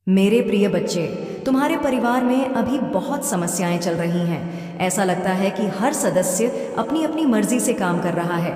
मेरे प्रिय बच्चे, तुम्हारे परिवार में अभी बहुत समस्याएं चल रही हैं। ऐसा लगता है कि हर सदस्य अपनी अपनी मर्जी से काम कर रहा है।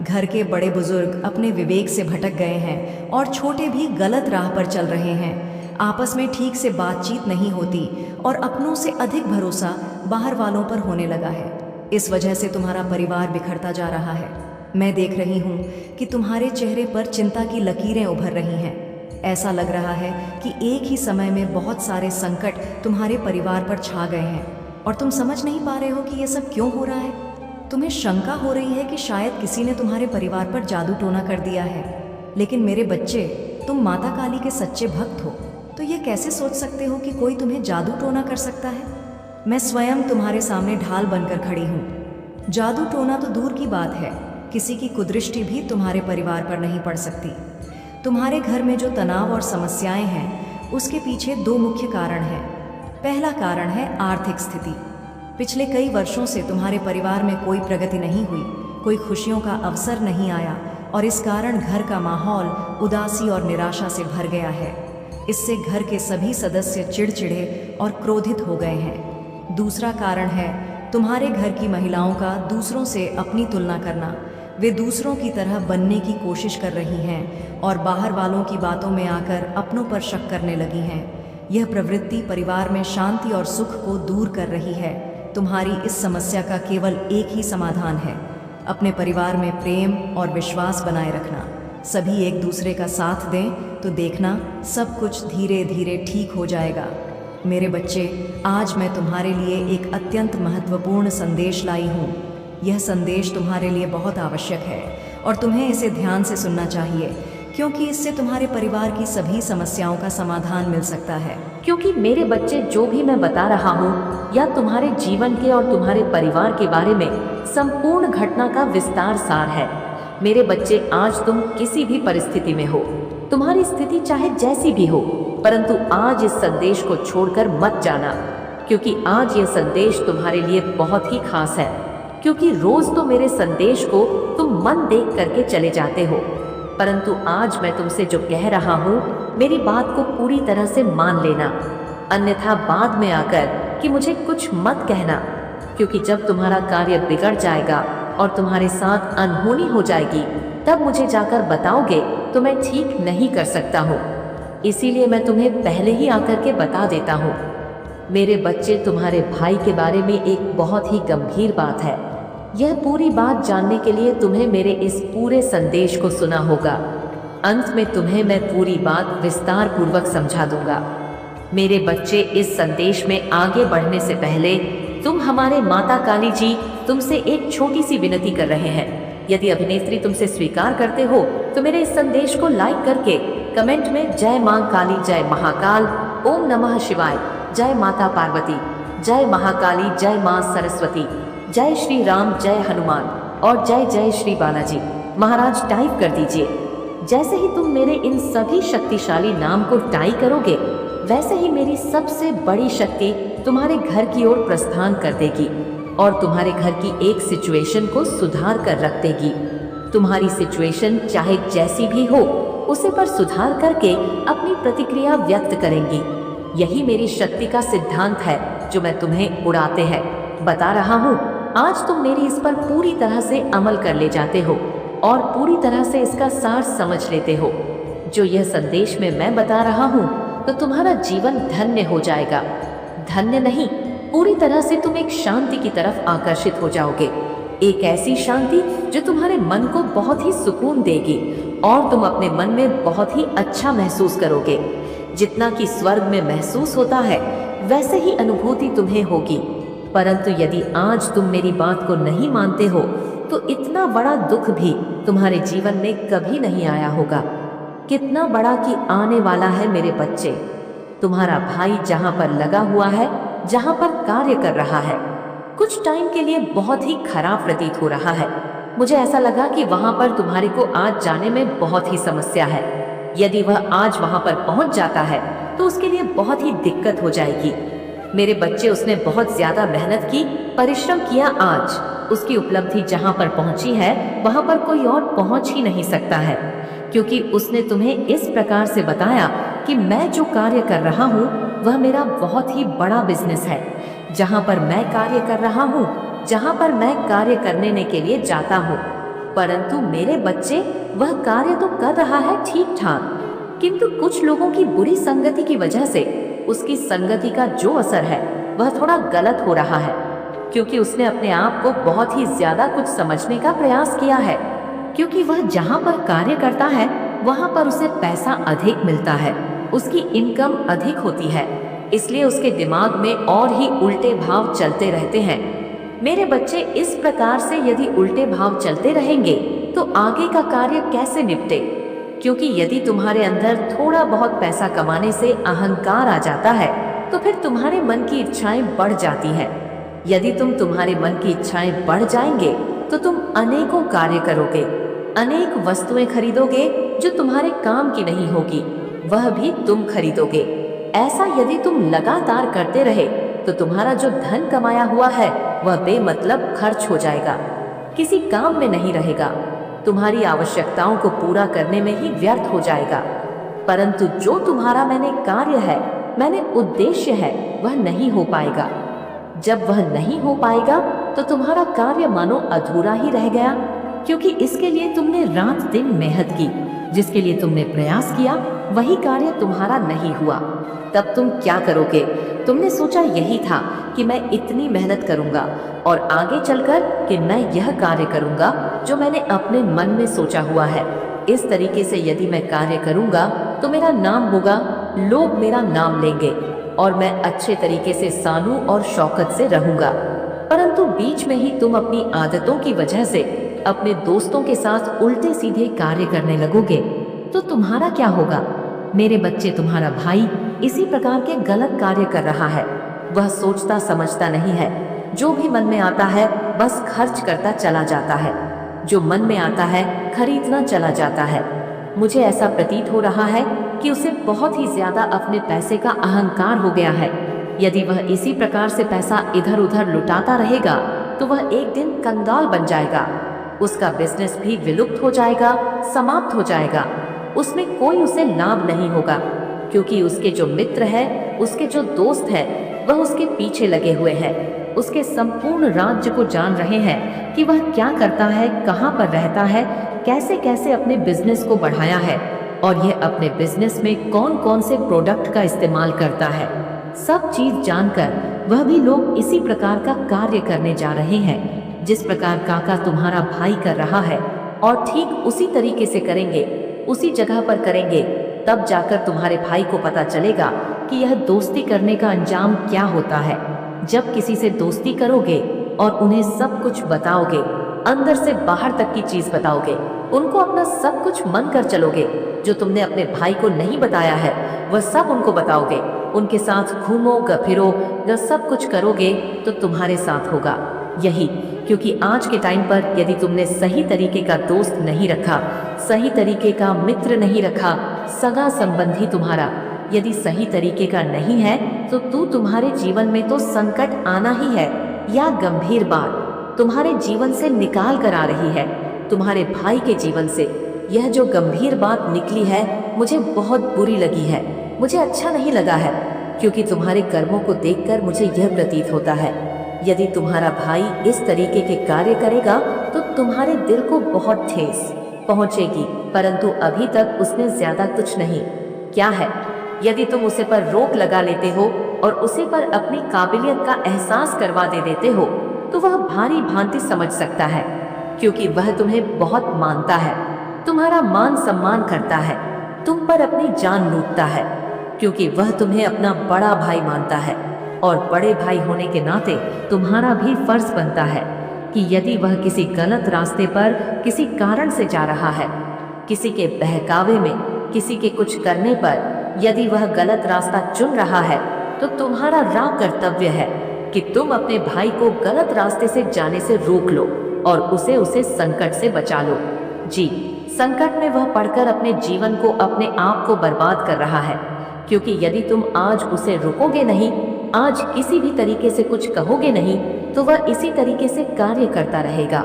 घर के बड़े बुजुर्ग अपने विवेक से भटक गए हैं और छोटे भी गलत राह पर चल रहे हैं। आपस में ठीक से बातचीत नहीं होती और अपनों से अधिक भरोसा बाहर वालों पर होने लगा है। इस वजह से तुम्हारा परिवार बिखरता जा रहा है। मैं देख रही हूँ कि तुम्हारे चेहरे पर चिंता की लकीरें उभर रही हैं। ऐसा लग रहा है कि एक ही समय में बहुत सारे संकट तुम्हारे परिवार पर छा गए हैं और तुम समझ नहीं पा रहे हो कि ये सब क्यों हो रहा है। तुम्हें शंका हो रही है कि शायद किसी ने तुम्हारे परिवार पर जादू टोना कर दिया है। लेकिन मेरे बच्चे, तुम माता काली के सच्चे भक्त हो, तो ये कैसे सोच सकते हो कि कोई तुम्हें जादू टोना कर सकता है। मैं स्वयं तुम्हारे सामने ढाल बनकर खड़ी हूँ। जादू टोना तो दूर की बात है, किसी की कुदृष्टि भी तुम्हारे परिवार पर नहीं पड़ सकती। तुम्हारे घर में जो तनाव और समस्याएं हैं, उसके पीछे दो मुख्य कारण हैं। पहला कारण है आर्थिक स्थिति। पिछले कई वर्षों से तुम्हारे परिवार में कोई प्रगति नहीं हुई, कोई खुशियों का अवसर नहीं आया और इस कारण घर का माहौल उदासी और निराशा से भर गया है। इससे घर के सभी सदस्य चिड़चिड़े और क्रोधित हो गए हैं। दूसरा कारण है तुम्हारे घर की महिलाओं का दूसरों से अपनी तुलना करना। वे दूसरों की तरह बनने की कोशिश कर रही हैं और बाहर वालों की बातों में आकर अपनों पर शक करने लगी हैं। यह प्रवृत्ति परिवार में शांति और सुख को दूर कर रही है। तुम्हारी इस समस्या का केवल एक ही समाधान है, अपने परिवार में प्रेम और विश्वास बनाए रखना। सभी एक दूसरे का साथ दें तो देखना सब कुछ धीरे धीरे ठीक हो जाएगा। मेरे बच्चे, आज मैं तुम्हारे लिए एक अत्यंत महत्वपूर्ण संदेश लाई हूँ। यह संदेश तुम्हारे लिए बहुत आवश्यक है और तुम्हें इसे ध्यान से सुनना चाहिए, क्योंकि इससे तुम्हारे परिवार की सभी समस्याओं का समाधान मिल सकता है। क्योंकि मेरे बच्चे, जो भी मैं बता रहा हूँ या तुम्हारे जीवन के और तुम्हारे परिवार के बारे में संपूर्ण घटना का विस्तार सार है। मेरे बच्चे, आज तुम किसी भी परिस्थिति में हो, तुम्हारी स्थिति चाहे जैसी भी हो, परंतु आज इस संदेश को छोड़कर मत जाना, क्योंकि आज यह संदेश तुम्हारे लिए बहुत ही खास है। क्योंकि रोज तो मेरे संदेश को तुम मन देख करके चले जाते हो, परंतु आज मैं तुमसे जो कह रहा हूँ, मेरी बात को पूरी तरह से मान लेना, अन्यथा बाद में आकर कि मुझे कुछ मत कहना। क्योंकि जब तुम्हारा कार्य बिगड़ जाएगा और तुम्हारे साथ अनहोनी हो जाएगी, तब मुझे जाकर बताओगे तो मैं ठीक नहीं कर सकता हूँ। इसीलिए मैं तुम्हें पहले ही आकर के बता देता हूँ। मेरे बच्चे, तुम्हारे भाई के बारे में एक बहुत ही गंभीर बात है। यह पूरी बात जानने के लिए तुम्हें मेरे इस पूरे संदेश को सुना होगा। अंत में तुम्हें मैं पूरी बात विस्तार पूर्वक समझा दूंगा। मेरे बच्चे, इस संदेश में आगे बढ़ने से पहले तुम हमारे माता काली जी तुमसे एक छोटी सी विनती कर रहे हैं। यदि अभिनेत्री तुमसे स्वीकार करते हो तो मेरे इस संदेश को लाइक करके कमेंट में जय मां काली, जय महाकाल, ओम नमः शिवाय, जय माता पार्वती, जय महाकाली, जय मां सरस्वती, जय श्री राम, जय हनुमान और जय जय श्री बालाजी महाराज टाइप कर दीजिए। जैसे ही तुम मेरे इन सभी शक्तिशाली नाम को टाइप करोगे, वैसे ही मेरी सबसे बड़ी शक्ति तुम्हारे घर की ओर प्रस्थान कर देगी और तुम्हारे घर की एक सिचुएशन को सुधार कर रख देगी। तुम्हारी सिचुएशन चाहे जैसी भी हो, उसे पर सुधार करके अपनी प्रतिक्रिया व्यक्त करेंगी। यही मेरी शक्ति का सिद्धांत है जो मैं तुम्हें उड़ाते हैं बता रहा हूँ। आज तुम मेरी इस पर पूरी तरह से अमल कर ले जाते हो और पूरी तरह से इसका सार समझ लेते हो। जो यह संदेश में मैं बता रहा हूँ, तो तुम्हारा जीवन धन्य हो जाएगा। धन्य नहीं, पूरी तरह से तुम एक शांति की तरफ आकर्षित हो जाओगे। एक ऐसी शांति जो तुम्हारे मन को बहुत ही सुकून देगी और तुम अपने मन में बहुत ही अच्छा महसूस करोगे। जितना कि स्वर्ग में महसूस होता है, वैसे ही अनुभूति तुम्हें होगी। परंतु यदि आज तुम मेरी बात को नहीं मानते हो, तो इतना बड़ा दुख भी तुम्हारे जीवन में कभी नहीं आया होगा। कितना बड़ा कि आने वाला है मेरे बच्चे। तुम्हारा भाई जहाँ पर लगा हुआ है, जहाँ पर कार्य कर रहा है, कुछ टाइम के लिए बहुत ही खराब प्रतीत हो रहा है। मुझे ऐसा लगा कि वहाँ पर तुम्हारे को आज जाने में बहुत ही समस्या है। यदि वह आज वहाँ पर पहुँच जाता है तो उसके लिए बहुत ही दिक्कत हो जाएगी। मेरे बच्चे, उसने बहुत ज्यादा मेहनत की, परिश्रम किया। आज उसकी उपलब्धि जहाँ पर पहुँची है, वहाँ पर कोई और पहुँच ही नहीं सकता है, क्योंकि उसने तुम्हें इस प्रकार से बताया कि मैं जो कार्य कर रहा हूँ वह मेरा बहुत ही बड़ा बिजनेस है। जहाँ पर मैं कार्य कर रहा हूँ, जहाँ पर मैं कार्य करने के लिए जाता हूँ, परंतु मेरे बच्चे वह कार्य तो कर रहा है ठीक ठाक, किंतु कुछ लोगों की बुरी संगति की वजह से उसकी संगति का जो असर है वह थोड़ा गलत हो रहा है, क्योंकि उसने अपने आप को बहुत ही ज्यादा कुछ समझने का प्रयास किया है। क्योंकि वह जहाँ पर कार्य करता है वहाँ पर उसे पैसा अधिक मिलता है, उसकी इनकम अधिक होती है, इसलिए उसके दिमाग में और ही उल्टे भाव चलते रहते हैं। मेरे बच्चे, इस प्रकार से यदि उल्टे भाव चलते रहेंगे तो आगे का कार्य कैसे निपटे? क्योंकि यदि तुम्हारे अंदर थोड़ा बहुत पैसा कमाने से अहंकार आ जाता है तो फिर तुम्हारे मन की इच्छाएं बढ़ जाती हैं। यदि तुम्हारे मन की इच्छाएं बढ़ जाएंगे तो तुम अनेकों कार्य करोगे, अनेक वस्तुएं खरीदोगे जो तुम्हारे काम की नहीं होगी, वह भी तुम खरीदोगे। ऐसा यदि तुम लगातार करते रहे तो तुम्हारा जो धन कमाया हुआ है वह बेमतलब खर्च हो जाएगा, किसी काम में नहीं रहेगा, तुम्हारी आवश्यकताओं को पूरा करने में ही व्यर्थ हो जाएगा। परंतु जो तुम्हारा मैंने कार्य है, मैंने उद्देश्य है, वह नहीं हो पाएगा। जब वह नहीं हो पाएगा तो तुम्हारा कार्य मानो अधूरा ही रह गया, क्योंकि इसके लिए तुमने रात दिन मेहनत की, जिसके लिए तुमने प्रयास किया वही कार्य तुम्हारा नहीं हुआ। तब तुम क्या करोगे? तुमने सोचा यही था कि मैं इतनी मेहनत करूंगा और आगे चलकर कि मैं यह कार्य करूंगा जो मैंने अपने मन में सोचा हुआ है। इस तरीके से यदि मैं कार्य करूंगा तो मेरा नाम होगा, लोग मेरा नाम लेंगे और मैं अच्छे तरीके से सानू और शौकत से रहूंगा। परंतु बीच में ही तुम अपनी आदतों की वजह से अपने दोस्तों के साथ उल्टे सीधे कार्य करने लगोगे तो तुम्हारा क्या होगा? मेरे बच्चे, तुम्हारा भाई इसी प्रकार के गलत कार्य कर रहा है। वह सोचता समझता नहीं है, जो भी मन में आता है बस खर्च करता चला जाता है, जो मन में आता है खरीदना चला जाता है। मुझे ऐसा प्रतीत हो रहा है कि उसे बहुत ही ज्यादा अपने पैसे का अहंकार हो गया है। यदि वह इसी प्रकार से पैसा इधर उधर लुटाता रहेगा तो वह एक दिन कंगाल बन जाएगा, उसका बिजनेस भी विलुप्त हो जाएगा, समाप्त हो जाएगा, उसमें कोई उसे लाभ नहीं होगा, क्योंकि उसके जो मित्र है, उसके जो दोस्त है, वह उसके पीछे लगे हुए हैं, उसके संपूर्ण राज्य को जान रहे हैं कि वह क्या करता है, कहाँ पर रहता है, कैसे कैसे अपने बिजनेस को बढ़ाया है और यह अपने बिजनेस में कौन कौन से प्रोडक्ट का इस्तेमाल करता है। सब चीज जानकर वह भी लोग इसी प्रकार का कार्य करने जा रहे हैं जिस प्रकार काका तुम्हारा भाई कर रहा है, और ठीक उसी तरीके से करेंगे, उसी जगह पर करेंगे। तब जाकर तुम्हारे भाई को पता चलेगा कि यह दोस्ती करने का अंजाम क्या होता है। जब किसी से दोस्ती करोगे और उन्हें सब कुछ बताओगे, अंदर से बाहर तक की चीज बताओगे, उनको अपना सब कुछ मन कर चलोगे, जो तुमने अपने भाई को नहीं बताया है वह सब उनको बताओगे, उनके साथ घूमोगे फिरो, जब सब कुछ करोगे तो तुम्हारे साथ होगा यही। क्योंकि आज के टाइम पर यदि तुमने सही तरीके का दोस्त नहीं रखा, सही तरीके का मित्र नहीं रखा, सगा संबंधी तुम्हारा यदि सही तरीके का नहीं है तो तुम्हारे जीवन में तो संकट आना ही है, या गंभीर बात तुम्हारे जीवन से निकाल कर आ रही है, तुम्हारे भाई के जीवन से। यह जो गंभीर बात निकली है मुझे बहुत बुरी लगी है, मुझे अच्छा नहीं लगा है, क्योंकि तुम्हारे कर्मों को देखकर मुझे यह प्रतीत होता है यदि तुम्हारा भाई इस तरीके के कार्य करेगा तो तुम्हारे दिल को बहुत ठेस पहुंचेगी, परंतु अभी तक उसने ज्यादा कुछ नहीं क्या है। यदि तुम उसे पर रोक लगा लेते हो और उसे पर अपनी काबिलियत का एहसास करवा देते हो तो वह भारी भांति समझ सकता है, क्योंकि वह तुम्हें बहुत मानता है, तुम्हारा मान सम्मान करता है, तुम पर अपनी जान लूटता है, क्योंकि वह तुम्हें अपना बड़ा भाई मानता है। और बड़े भाई होने के नाते तुम्हारा भी फर्ज बनता है कि यदि वह किसी गलत रास्ते पर किसी कारण से जा रहा है, किसी के बहकावे में, किसी के कुछ करने पर यदि वह गलत रास्ता चुन रहा है तो तुम्हारा राह कर्तव्य है कि तुम अपने भाई को गलत रास्ते से जाने से रोक लो और उसे संकट से बचा लो। जी, संकट में वह पड़कर अपने जीवन को, अपने आप को बर्बाद कर रहा है, क्योंकि यदि तुम आज उसे रोकोगे नहीं, आज किसी भी तरीके से कुछ कहोगे नहीं, तो वह इसी तरीके से कार्य करता रहेगा।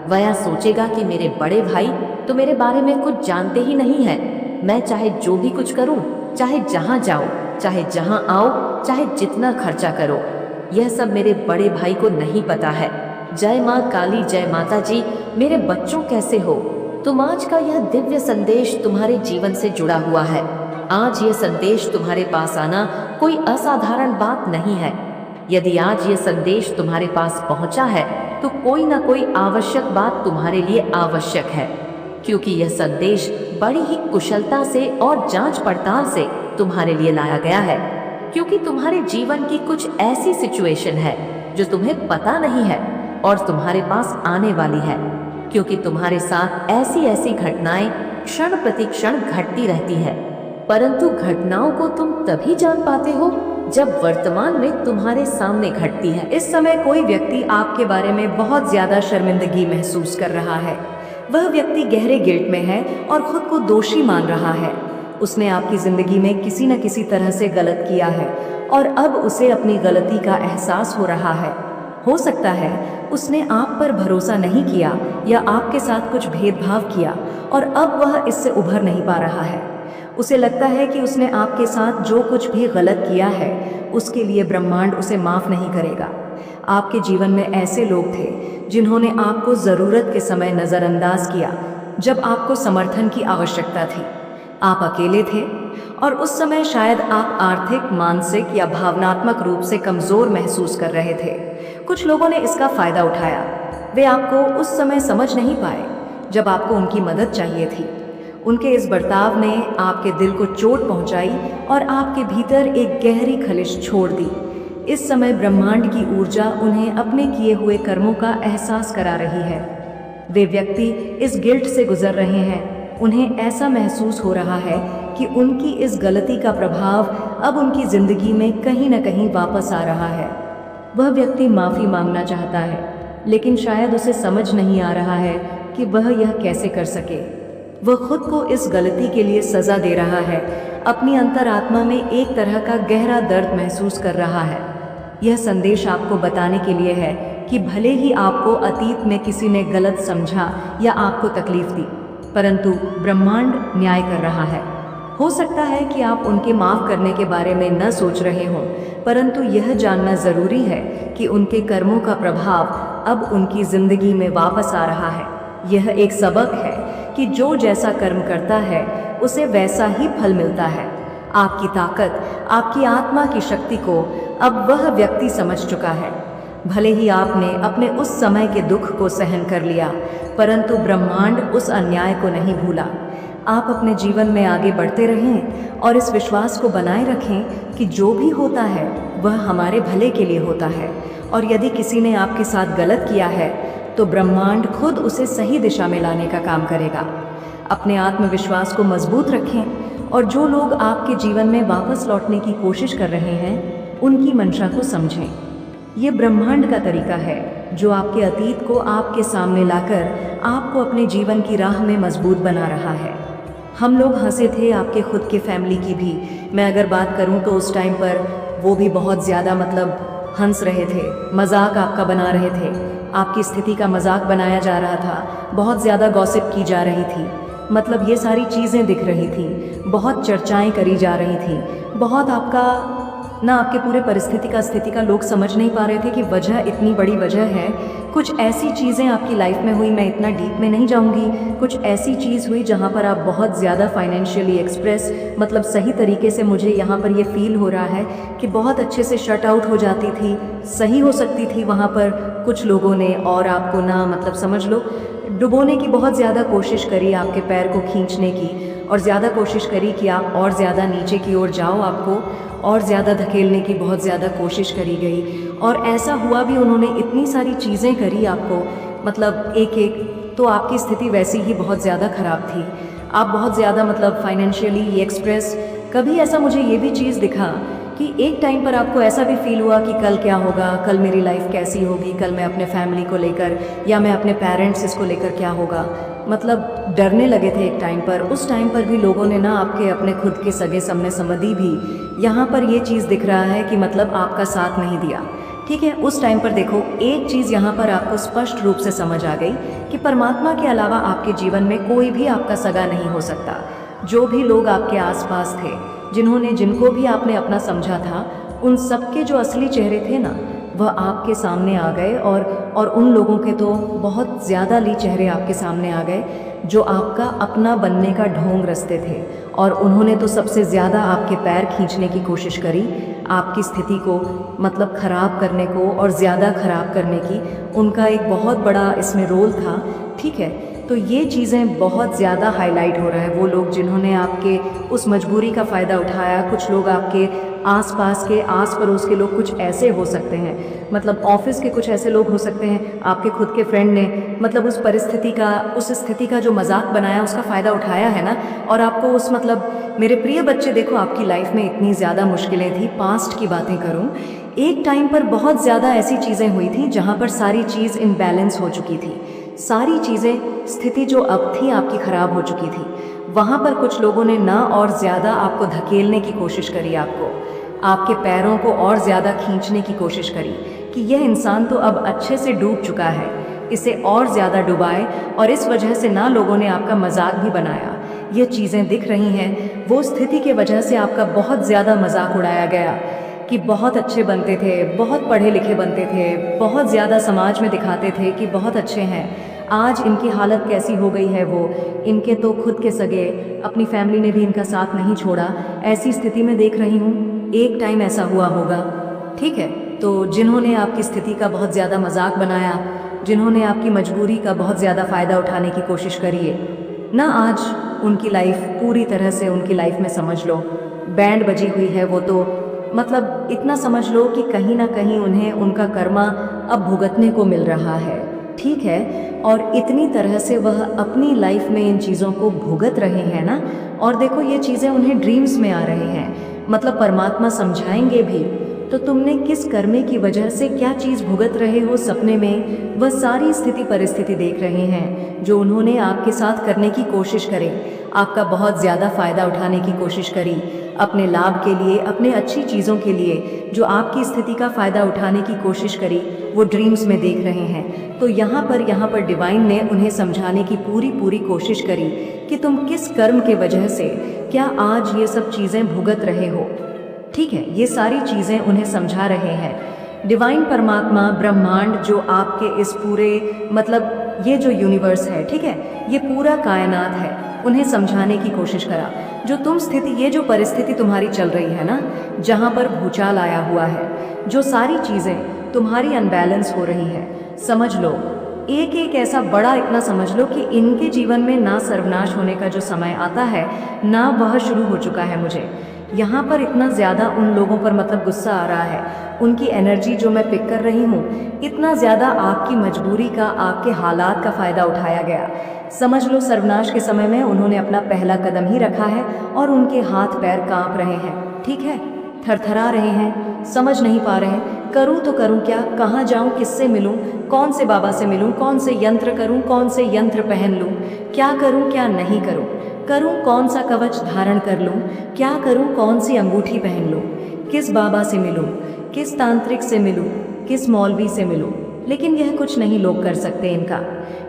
वह यह सोचेगा कि मेरे बड़े भाई तो मेरे बारे में कुछ जानते ही नहीं है, मैं चाहे जो भी कुछ करूं चाहे जहाँ जाओ, चाहे जहाँ आओ, चाहे जितना खर्चा करो। यह सब मेरे बड़े भाई को नहीं पता है। जय माँ काली, जय माता जी। मेरे बच्चों कैसे हो तुम? आज का यह दिव्य संदेश तुम्हारे जीवन से जुड़ा हुआ है। आज यह संदेश तुम्हारे पास आना कोई असाधारण बात नहीं है। यदि आज यह संदेश तुम्हारे पास पहुंचा है तो कोई ना कोई आवश्यक बात तुम्हारे लिए आवश्यक है, क्योंकि यह संदेश बड़ी ही कुशलता से और जांच पड़ताल से तुम्हारे लिए लाया गया है। क्योंकि तुम्हारे जीवन की कुछ ऐसी सिचुएशन है जो तुम्हें पता नहीं है और तुम्हारे पास आने वाली है। क्योंकि तुम्हारे साथ ऐसी ऐसी घटनाएं क्षण प्रति क्षण घटती रहती है, परंतु घटनाओं को तुम तभी जान पाते हो जब वर्तमान में तुम्हारे सामने घटती है। इस समय कोई व्यक्ति आपके बारे में बहुत ज्यादा शर्मिंदगी महसूस कर रहा है। वह व्यक्ति गहरे गिल्ट में है और खुद को दोषी मान रहा है। उसने आपकी जिंदगी में किसी न किसी तरह से गलत किया है और अब उसे अपनी गलती का एहसास हो रहा है। हो सकता है उसने आप पर भरोसा नहीं किया या आपके साथ कुछ भेदभाव किया और अब वह इससे उभर नहीं पा रहा है। उसे लगता है कि उसने आपके साथ जो कुछ भी गलत किया है उसके लिए ब्रह्मांड उसे माफ नहीं करेगा। आपके जीवन में ऐसे लोग थे जिन्होंने आपको ज़रूरत के समय नज़रअंदाज किया, जब आपको समर्थन की आवश्यकता थी। आप अकेले थे और उस समय शायद आप आर्थिक, मानसिक या भावनात्मक रूप से कमज़ोर महसूस कर रहे थे। कुछ लोगों ने इसका फ़ायदा उठाया। वे आपको उस समय समझ नहीं पाए जब आपको उनकी मदद चाहिए थी। उनके इस बर्ताव ने आपके दिल को चोट पहुंचाई और आपके भीतर एक गहरी खलिश छोड़ दी। इस समय ब्रह्मांड की ऊर्जा उन्हें अपने किए हुए कर्मों का एहसास करा रही है। वे व्यक्ति इस गिल्ट से गुजर रहे हैं। उन्हें ऐसा महसूस हो रहा है कि उनकी इस गलती का प्रभाव अब उनकी जिंदगी में कहीं न कहीं वापस आ रहा है। वह व्यक्ति माफ़ी मांगना चाहता है, लेकिन शायद उसे समझ नहीं आ रहा है कि वह यह कैसे कर सके। वह खुद को इस गलती के लिए सज़ा दे रहा है। अपनी अंतरात्मा में एक तरह का गहरा दर्द महसूस कर रहा है। यह संदेश आपको बताने के लिए है कि भले ही आपको अतीत में किसी ने गलत समझा या आपको तकलीफ दी, परंतु ब्रह्मांड न्याय कर रहा है। हो सकता है कि आप उनके माफ़ करने के बारे में न सोच रहे हों, परंतु यह जानना ज़रूरी है कि उनके कर्मों का प्रभाव अब उनकी ज़िंदगी में वापस आ रहा है। यह एक सबक है कि जो जैसा कर्म करता है उसे वैसा ही फल मिलता है। आपकी ताकत, आपकी आत्मा की शक्ति को अब वह व्यक्ति समझ चुका है। भले ही आपने अपने उस समय के दुख को सहन कर लिया, परंतु ब्रह्मांड उस अन्याय को नहीं भूला। आप अपने जीवन में आगे बढ़ते रहें और इस विश्वास को बनाए रखें कि जो भी होता है वह हमारे भले के लिए होता है। और यदि किसी ने आपके साथ गलत किया है तो ब्रह्मांड खुद उसे सही दिशा में लाने का काम करेगा। अपने आत्मविश्वास को मजबूत रखें और जो लोग आपके जीवन में वापस लौटने की कोशिश कर रहे हैं उनकी मंशा को समझें। ये ब्रह्मांड का तरीका है जो आपके अतीत को आपके सामने लाकर आपको अपने जीवन की राह में मजबूत बना रहा है। हम लोग हंसे थे आपके खुद के फैमिली की भी। मैं अगर बात करूं तो उस टाइम पर वो भी बहुत ज़्यादा हंस रहे थे, मजाक आपका बना रहे थे, आपकी स्थिति का मजाक बनाया जा रहा था, बहुत ज़्यादा गॉसिप की जा रही थी। ये सारी चीज़ें दिख रही थी, बहुत चर्चाएं करी जा रही थी, बहुत आपके पूरे स्थिति का लोग समझ नहीं पा रहे थे कि वजह इतनी बड़ी वजह है। कुछ ऐसी चीज़ें आपकी लाइफ में हुई, मैं इतना डीप में नहीं जाऊंगी। कुछ ऐसी चीज़ हुई जहां पर आप बहुत ज़्यादा फाइनेंशियली एक्सप्रेस सही तरीके से मुझे यहाँ पर ये फील हो रहा है कि बहुत अच्छे से शट आउट हो जाती थी, सही हो सकती थी वहाँ पर कुछ लोगों ने, और आपको समझ लो डुबोने की बहुत ज़्यादा कोशिश करी, आपके पैर को खींचने की और ज़्यादा कोशिश करी कि आप और ज़्यादा नीचे की ओर जाओ, आपको और ज़्यादा धकेलने की बहुत ज़्यादा कोशिश करी गई। और ऐसा हुआ भी, उन्होंने इतनी सारी चीज़ें करी आपको एक एक, तो आपकी स्थिति वैसी ही बहुत ज़्यादा ख़राब थी। आप बहुत ज़्यादा फाइनेंशियली एक्सप्रेस। कभी ऐसा मुझे ये भी चीज़ दिखा कि एक टाइम पर आपको ऐसा भी फील हुआ कि कल क्या होगा, कल मेरी लाइफ कैसी होगी, कल मैं अपने फैमिली को लेकर या मैं अपने पेरेंट्स इसको लेकर क्या होगा, डरने लगे थे एक टाइम पर। उस टाइम पर भी लोगों ने आपके अपने खुद के सगे समधी भी यहाँ पर ये चीज़ दिख रहा है कि आपका साथ नहीं दिया। ठीक है, उस टाइम पर देखो एक चीज़ यहाँ पर आपको स्पष्ट रूप से समझ आ गई कि परमात्मा के अलावा आपके जीवन में कोई भी आपका सगा नहीं हो सकता। जो भी लोग आपके आसपास थे जिन्होंने जिनको भी आपने अपना समझा था, उन सबके जो असली चेहरे थे ना, वह आपके सामने आ गए। और उन लोगों के तो बहुत ज़्यादा ली चेहरे आपके सामने आ गए जो आपका अपना बनने का ढोंग रचते थे। और उन्होंने तो सबसे ज़्यादा आपके पैर खींचने की कोशिश करी, आपकी स्थिति को मतलब ख़राब करने को और ज़्यादा ख़राब करने की। उनका एक बहुत बड़ा इसमें रोल था, ठीक है। तो ये चीज़ें बहुत ज़्यादा हाईलाइट हो रहा है। वो लोग जिन्होंने आपके उस मजबूरी का फ़ायदा उठाया, कुछ लोग आपके आसपास के आस पड़ोस के लोग कुछ ऐसे हो सकते हैं, मतलब ऑफिस के कुछ ऐसे लोग हो सकते हैं, आपके खुद के फ्रेंड ने मतलब उस परिस्थिति का, उस स्थिति का जो मजाक बनाया, उसका फ़ायदा उठाया है ना। और आपको उस मतलब मेरे प्रिय बच्चे, देखो आपकी लाइफ में इतनी ज़्यादा मुश्किलें थी। पास्ट की बातें करूँ, एक टाइम पर बहुत ज़्यादा ऐसी चीज़ें हुई थी जहाँ पर सारी चीज़ इम्बैलेंस हो चुकी थी। सारी चीज़ें, स्थिति जो अब थी आपकी ख़राब हो चुकी थी। वहाँ पर कुछ लोगों ने ना और ज़्यादा आपको धकेलने की कोशिश करी, आपके पैरों को और ज़्यादा खींचने की कोशिश करी कि यह इंसान तो अब अच्छे से डूब चुका है, इसे और ज़्यादा डुबाए। और इस वजह से ना लोगों ने आपका मजाक भी बनाया। ये चीज़ें दिख रही हैं, वो स्थिति के वजह से आपका बहुत ज़्यादा मजाक उड़ाया गया कि बहुत अच्छे बनते थे, बहुत पढ़े लिखे बनते थे, बहुत ज़्यादा समाज में दिखाते थे कि बहुत अच्छे हैं। आज इनकी हालत कैसी हो गई है, वो इनके तो खुद के सगे, अपनी फैमिली ने भी इनका साथ नहीं छोड़ा। ऐसी स्थिति में देख रही हूँ, एक टाइम ऐसा हुआ होगा, ठीक है। तो जिन्होंने आपकी स्थिति का बहुत ज़्यादा मजाक बनाया, जिन्होंने आपकी मजबूरी का बहुत ज़्यादा फ़ायदा उठाने की कोशिश करी है ना, आज उनकी लाइफ पूरी तरह से, उनकी लाइफ में समझ लो बैंड बजी हुई है। वो तो मतलब इतना समझ लो कि कहीं ना कहीं उन्हें उनका कर्मा अब भुगतने को मिल रहा है, ठीक है। और इतनी तरह से वह अपनी लाइफ में इन चीज़ों को भुगत रहे हैं ना। और देखो ये चीज़ें उन्हें ड्रीम्स में आ रहे हैं, मतलब परमात्मा समझाएंगे भी। तो तुमने किस कर्मे की वजह से क्या चीज़ भुगत रहे हो सपने में, वह सारी स्थिति परिस्थिति देख रहे हैं जो उन्होंने आपके साथ करने की कोशिश करी, आपका बहुत ज़्यादा फ़ायदा उठाने की कोशिश करी, अपने लाभ के लिए, अपने अच्छी चीज़ों के लिए जो आपकी स्थिति का फ़ायदा उठाने की कोशिश करी, वो ड्रीम्स में देख रहे हैं। तो यहाँ पर डिवाइन ने उन्हें समझाने की पूरी कोशिश करी कि तुम किस कर्म के वजह से क्या आज ये सब चीज़ें भुगत रहे हो, ठीक है। ये सारी चीज़ें उन्हें समझा रहे हैं डिवाइन परमात्मा, ब्रह्मांड जो आपके इस पूरे मतलब ये जो यूनिवर्स है, ठीक है, ये पूरा कायनात है, उन्हें समझाने की कोशिश करा। जो तुम स्थिति, ये जो परिस्थिति तुम्हारी चल रही है ना, जहाँ पर भूचाल आया हुआ है, जो सारी चीज़ें तुम्हारी अनबैलेंस हो रही है, समझ लो एक एक ऐसा बड़ा इतना समझ लो कि इनके जीवन में ना सर्वनाश होने का जो समय आता है ना, वह शुरू हो चुका है। मुझे यहाँ पर इतना ज़्यादा उन लोगों पर मतलब गुस्सा आ रहा है, उनकी एनर्जी जो मैं पिक कर रही हूँ, इतना ज़्यादा आपकी मजबूरी का, आपके हालात का फ़ायदा उठाया गया। समझ लो सर्वनाश के समय में उन्होंने अपना पहला कदम ही रखा है और उनके हाथ पैर कांप रहे हैं, ठीक है, थरथरा रहे हैं, समझ नहीं पा रहे हैं करूं तो करूं क्या, कहाँ जाऊं, किससे मिलूं, कौन से बाबा से मिलूं, कौन से यंत्र करूं, कौन से यंत्र पहन लूं, क्या करूं क्या नहीं करूं, कौन सा कवच धारण कर लूं, क्या करूं, कौन सी अंगूठी पहन लूं, किस बाबा से मिलूं, किस तांत्रिक से मिलूं, किस मौलवी से मिलूं। लेकिन यह कुछ नहीं लोग कर सकते इनका,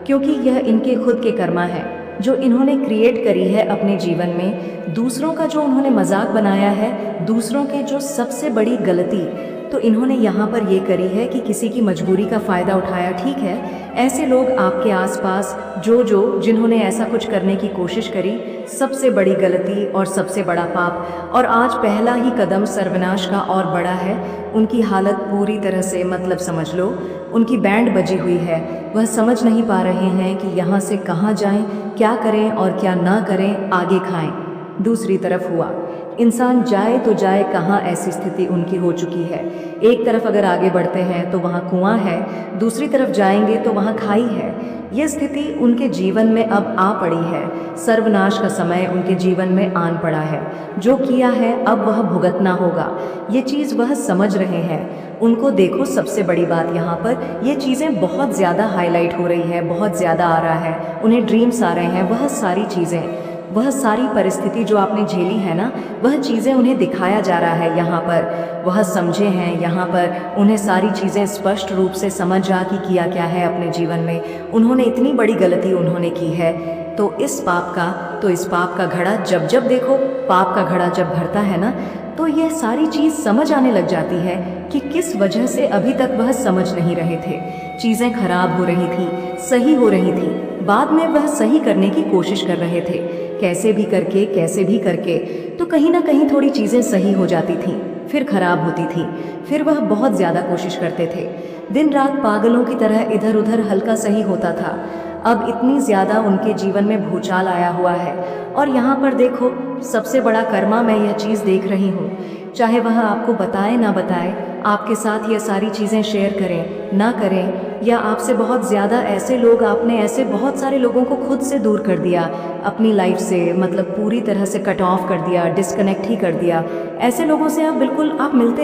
क्योंकि यह इनके खुद के कर्मा है जो इन्होंने क्रिएट करी है अपने जीवन में। दूसरों का जो उन्होंने मजाक बनाया है, दूसरों के जो सबसे बड़ी गलती तो इन्होंने यहाँ पर ये करी है कि किसी की मजबूरी का फ़ायदा उठाया, ठीक है। ऐसे लोग आपके आसपास जो जिन्होंने ऐसा कुछ करने की कोशिश करी, सबसे बड़ी गलती और सबसे बड़ा पाप, और आज पहला ही कदम सर्वनाश का और बड़ा है। उनकी हालत पूरी तरह से मतलब समझ लो उनकी बैंड बजी हुई है, वह समझ नहीं पा रहे हैं कि यहाँ से कहाँ जाएं, क्या करें और क्या ना करें, आगे खाएं। दूसरी तरफ हुआ इंसान जाए तो जाए कहाँ, ऐसी स्थिति उनकी हो चुकी है। एक तरफ अगर आगे बढ़ते हैं तो वहाँ कुआं है, दूसरी तरफ जाएंगे तो वहाँ खाई है। यह स्थिति उनके जीवन में अब आ पड़ी है, सर्वनाश का समय उनके जीवन में आन पड़ा है। जो किया है अब वह भुगतना होगा, ये चीज़ वह समझ रहे हैं। उनको देखो, सबसे बड़ी बात यहाँ पर ये चीज़ें बहुत ज़्यादा हाईलाइट हो रही है, बहुत ज़्यादा आ रहा है, उन्हें ड्रीम्स आ रहे हैं, वह सारी चीज़ें, वह सारी परिस्थिति जो आपने झेली है ना, वह चीज़ें उन्हें दिखाया जा रहा है यहाँ पर, वह समझे हैं यहाँ पर, उन्हें सारी चीज़ें स्पष्ट रूप से समझ आ कि किया क्या है अपने जीवन में। उन्होंने इतनी बड़ी गलती उन्होंने की है, तो इस पाप का घड़ा जब देखो पाप का घड़ा जब भरता है ना, तो यह सारी चीज़ समझ आने लग जाती है कि किस वजह से अभी तक वह समझ नहीं रहे थे। चीज़ें खराब हो रही थी, सही हो रही थी, बाद में वह सही करने की कोशिश कर रहे थे, कैसे भी करके तो कहीं ना कहीं थोड़ी चीज़ें सही हो जाती थीं, फिर खराब होती थी, फिर वह बहुत ज़्यादा कोशिश करते थे। दिन रात पागलों की तरह इधर उधर हल्का सही होता था। अब इतनी ज़्यादा उनके जीवन में भूचाल आया हुआ है। और यहाँ पर देखो, सबसे बड़ा कर्मा मैं यह चीज़ देख रही हूँ, चाहे वह आपको बताए ना बताए, आपके साथ ये सारी चीज़ें शेयर करें ना करें, या आपसे बहुत ज़्यादा ऐसे लोग, आपने ऐसे बहुत सारे लोगों को खुद से दूर कर दिया अपनी लाइफ से, मतलब पूरी तरह से कट ऑफ कर दिया, डिस्कनेक्ट ही कर दिया। ऐसे लोगों से आप बिल्कुल आप मिलते नहीं।